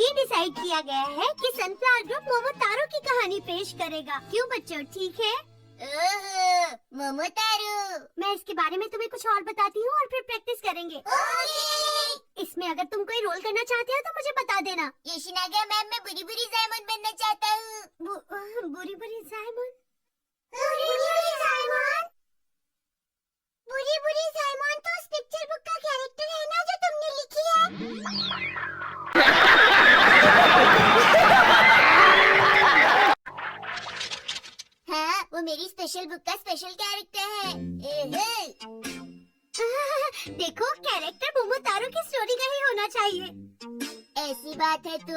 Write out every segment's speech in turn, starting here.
ये डिसाइड किया गया है कि सनफ्लावर ग्रुप मोमोतारो की कहानी पेश करेगा। क्यों बच्चों, ठीक है? मोमोतारो। मैं इसके बारे में तुम्हें कुछ और बताती हूँ और फिर प्रैक्टिस करेंगे। इसमें अगर तुम कोई रोल करना चाहते हो तो मुझे बता देना। योशिनागा मैम, मैं बुरी बुरी जायमन बनना चाहता हूँ। बुरी बुरी जायमन? बुरी बुरी जायमन तो उस पिक्चर बुक का कैरेक्टर है ना, जो तुमने लिखी है। हाँ, वो मेरी स्पेशल बुक का स्पेशल कैरेक्टर है। देखो, कैरेक्टर मोमोतारो की स्टोरी का ही होना चाहिए। ऐसी बात है तो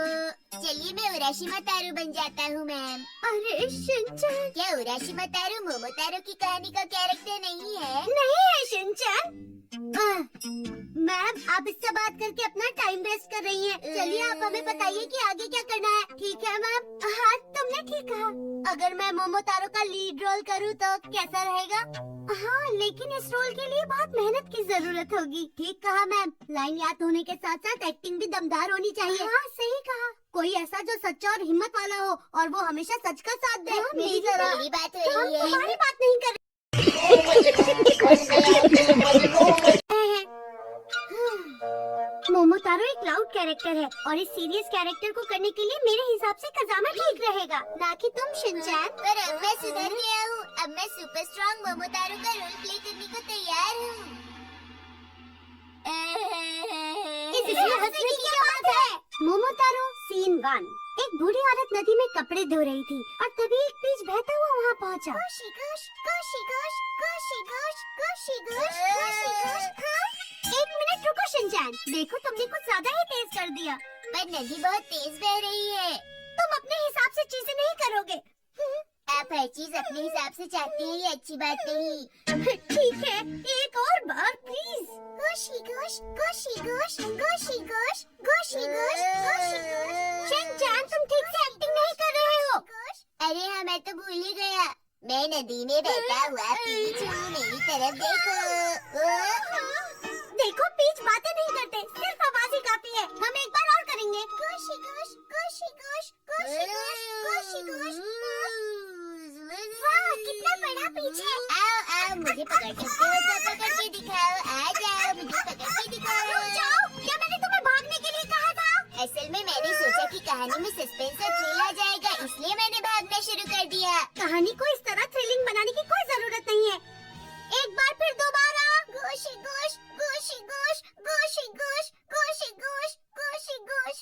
चलिए मैं उराशिमा तारू बन जाता हूँ मैम। अरे शिनचैन! क्या उराशिमा तारू मोमोतारो की कहानी का कैरेक्टर नहीं है? नहीं है शिनचैन। मैम, आप इससे बात करके अपना टाइम वेस्ट कर रही हैं। चलिए आप हमें बताइए कि आगे क्या करना है। ठीक है मैम? हाँ, तुमने ठीक कहा। अगर मैं मोमोतारो का लीड रोल करूँ तो कैसा रहेगा? हाँ, लेकिन इस रोल के लिए बहुत मेहनत की जरूरत होगी। ठीक कहा मैम। लाइन याद होने के साथ साथ एक्टिंग भी दमदार होनी चाहिए। हाँ, सही कहा। कोई ऐसा जो सच्चा और हिम्मत वाला हो और वो हमेशा सच का साथ दे। मेरी बात हो रही है। तुम्हारी बात नहीं कर मोमोतारो एक लाउड कैरेक्टर है और इस सीरियस कैरेक्टर को करने के लिए मेरे हिसाब से कजामा ठीक रहेगा, ना कि तुम शिनचैन। पर अब मैं सुधर गया हूँ। अब मैं सुपर स्ट्रॉन्ग मोमोतारो का रोल प्ले करने को तैयार हूँ। इसमें हंसने की क्या बात है? मोमोतारो सीन 1। एक बूढ़ी औरत नदी में कपड़े धो रही थी और तभी एक पीच बहता हुआ वहाँ पहुँचा। गोशी गोश, गोशी गोश, गोशी गोश, गोशी गोश, गोशी गोश। एक मिनट रुको शिनचैन, देखो तुमने कुछ ज्यादा ही तेज कर दिया। पर नदी बहुत तेज बह रही है। तुम अपने हिसाब से चीजें नहीं करोगे। आप हर चीज अपने हिसाब से चाहती हैं, ये अच्छी बात नहीं। ठीक है, एक और बार please. गोशी Gauss, गोशी Gauss, गोशी Gauss, गोशी Gauss, गोशी Gauss. Shinchan, तुम ठीक से एक्टिंग नहीं कर रहे हो। अरे हाँ, मैं तो भूल ही गया। मैं नदी में बहता हुआ पीच हूँ, मेरी तरफ देखो। देखो, पीच बातें नहीं करते, सिर्फ आवाज ही काफी है। हम एक बार और करेंगे। गोशी गोश, गोशी गोश, गोशी गोश, गोशी गोश। वाह, कितना बड़ा पीच है। आओ आओ, मुझे पकड़ सकते हो तो पकड़ के दिखाओ। आ जाओ, मुझे पकड़ के दिखाओ। रुक जाओ, क्या मैंने तुम्हें भागने के लिए कहा था? असल में मैंने सोचा कि कहानी में सस्पेंस और थ्रिल आ जाएगा, इसलिए मैंने भागना शुरू कर दिया। कहानी को इस तरह थ्रिलिंग बनाने की कोई जरूरत नहीं है। एक बार फिर दोबारा। गोशी गोश, गोशी गोश, गोशी गोश, गोशी गोश, गोशी गोश।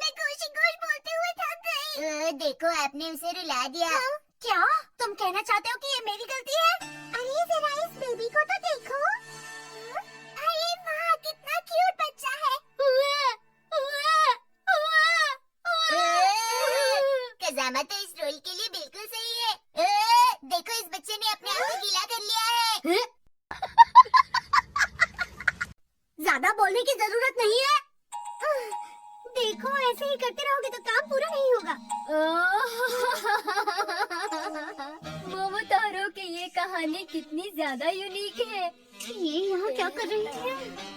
मैं गोशी गोश बोलते हुए थक गई। देखो, आपने उसे रुला दिया। क्या तुम कहना चाहते हो कि ये मेरी गलती है? अरे जरा इस बेबी को तो देखो। अरे वाह, कितना क्यूट बच्चा है। कजामा तो इस रोल के लिए बिल्कुल सही है। देखो, इस बच्चे ने अपने आप को गीला कर लिया है। ज्यादा बोलने की जरूरत नहीं है। देखो, ऐसे ही करते रहोगे तो काम पूरा नहीं होगा। मोमोतारो की ये कहानी कितनी ज्यादा यूनिक है। ये यहाँ क्या कर रही है?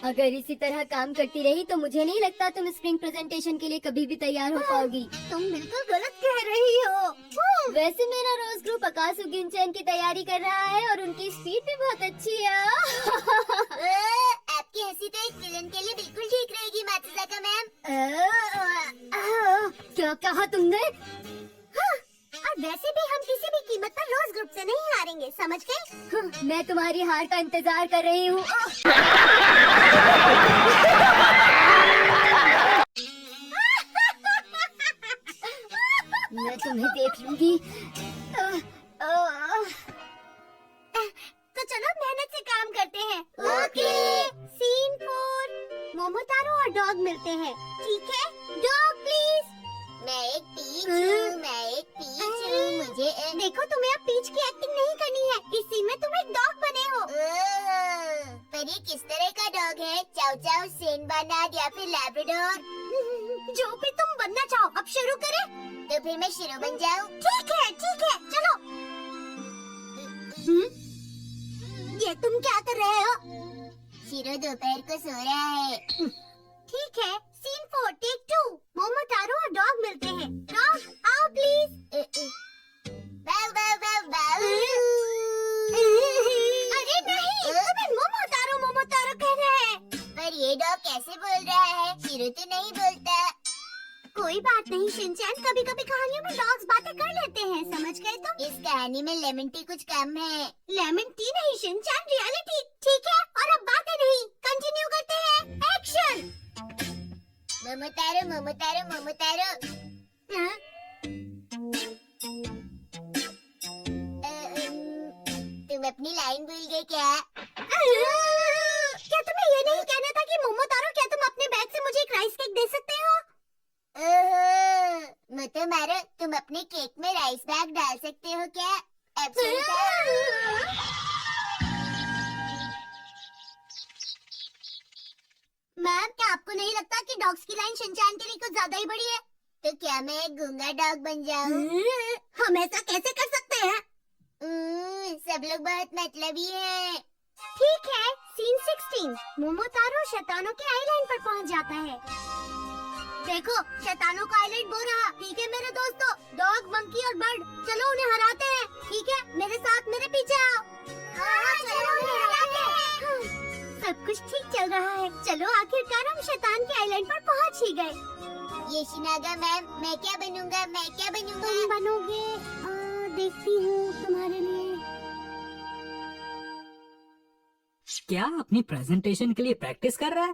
अगर इसी तरह काम करती रही तो मुझे नहीं लगता तुम स्प्रिंग प्रेजेंटेशन के लिए कभी भी तैयार हो पाओगी। तुम बिल्कुल गलत कह रही हो। वैसे मेरा रोज ग्रुप आकाशु गिनचैन की तैयारी कर रहा है और उनकी स्पीड भी बहुत अच्छी है। आपकी हंसी तो एक विलन के लिए बिल्कुल ठीक रहेगी मात्सुजाका मैम। क्या कहा तुमने? और वैसे भी हम किसी भी कीमत पर रोज ग्रुप से नहीं हारेंगे, समझ गए? मैं तुम्हारी हार का इंतजार कर रही हूँ। मैं तुम्हें देख लूंगी। तो चलो मेहनत से काम करते हैं। ओके। सीन 4। मोमोतारो और डॉग मिलते हैं। ठीक है? Dog please. मैं एक पीच हूँ, मैं एक पीच हूँ। मुझे देखो, तुम्हें अब पीच की एक्टिंग नहीं करनी है। इस सीन में तुम एक डॉग बने हो। पर ये किस तरह का डॉग है? चाउ चाउ, सेन बर्नार्ड या फिर लैब्राडोर? जो भी तुम बनना चाहो। अब शुरू करें? तो फिर मैं शिरो बन जाऊँ? ठीक है, चलो। ये तुम क्या कर रहे हो? शिरो दोपहर को सो रहा है। ठीक है, कैसे बोल रहा है? शीरो तो नहीं बोलता। कोई बात नहीं शिनचैन, कभी कभी कहानियों में डॉग्स बातें कर लेते हैं, समझ गए तुम? इस कहानी में लेमन टी कुछ कम है। लेमन टी नहीं शिनचैन, रियलिटी। ठीक है, और अब बातें नहीं, कंटिन्यू करते हैं। एक्शन। मोमोतारो मोमोतारो मोमोतारो। हाँ? तुम अपनी लाइन भूल गए क्या? क्या तुम्हें ये नहीं कहना था कि मोमोतारो, क्या तुम अपने बैग से मुझे एक राइस केक दे सकते हो? मोटोमारो, तुम अपने केक में राइस बैग डाल सकते हो क्या? मैम, क्या आपको नहीं लगता कि डॉग्स की लाइन शिनचैन के लिए कुछ ज्यादा ही बड़ी है? तो क्या मैं एक गूंगा डॉग बन जाऊं? हम ऐसा कैसे कर सकते हैं? सब लोग बहुत मतलबी हैं। ठीक है, सीन 16। मोमोतारो शैतानों के आइलैंड पर पहुंच जाता है। देखो, शैतानों का आइलैंड वो रहा। ठीक है मेरे दोस्तों, डॉग, मंकी और बर्ड, चलो उन्हें हराते हैं। ठीक है, मेरे साथ, मेरे पीछे आओ। हाँ, चलो उन्हें हराते हैं। सब कुछ ठीक चल रहा है। चलो, आखिरकार हम शैतान के आइलैंड पर पहुंच ही गए। ये शिनागा मैम, मैं क्या बनूंगा? तुम बनोगे, देखती हूँ तुम्हारे लिए। क्या अपनी प्रेजेंटेशन के लिए प्रैक्टिस कर रहा है?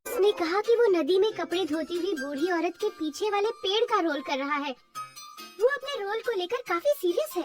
उसने कहा कि वो नदी में कपड़े धोती हुई बूढ़ी औरत के पीछे वाले पेड़ का रोल कर रहा है। वो अपने रोल को लेकर काफी सीरियस है।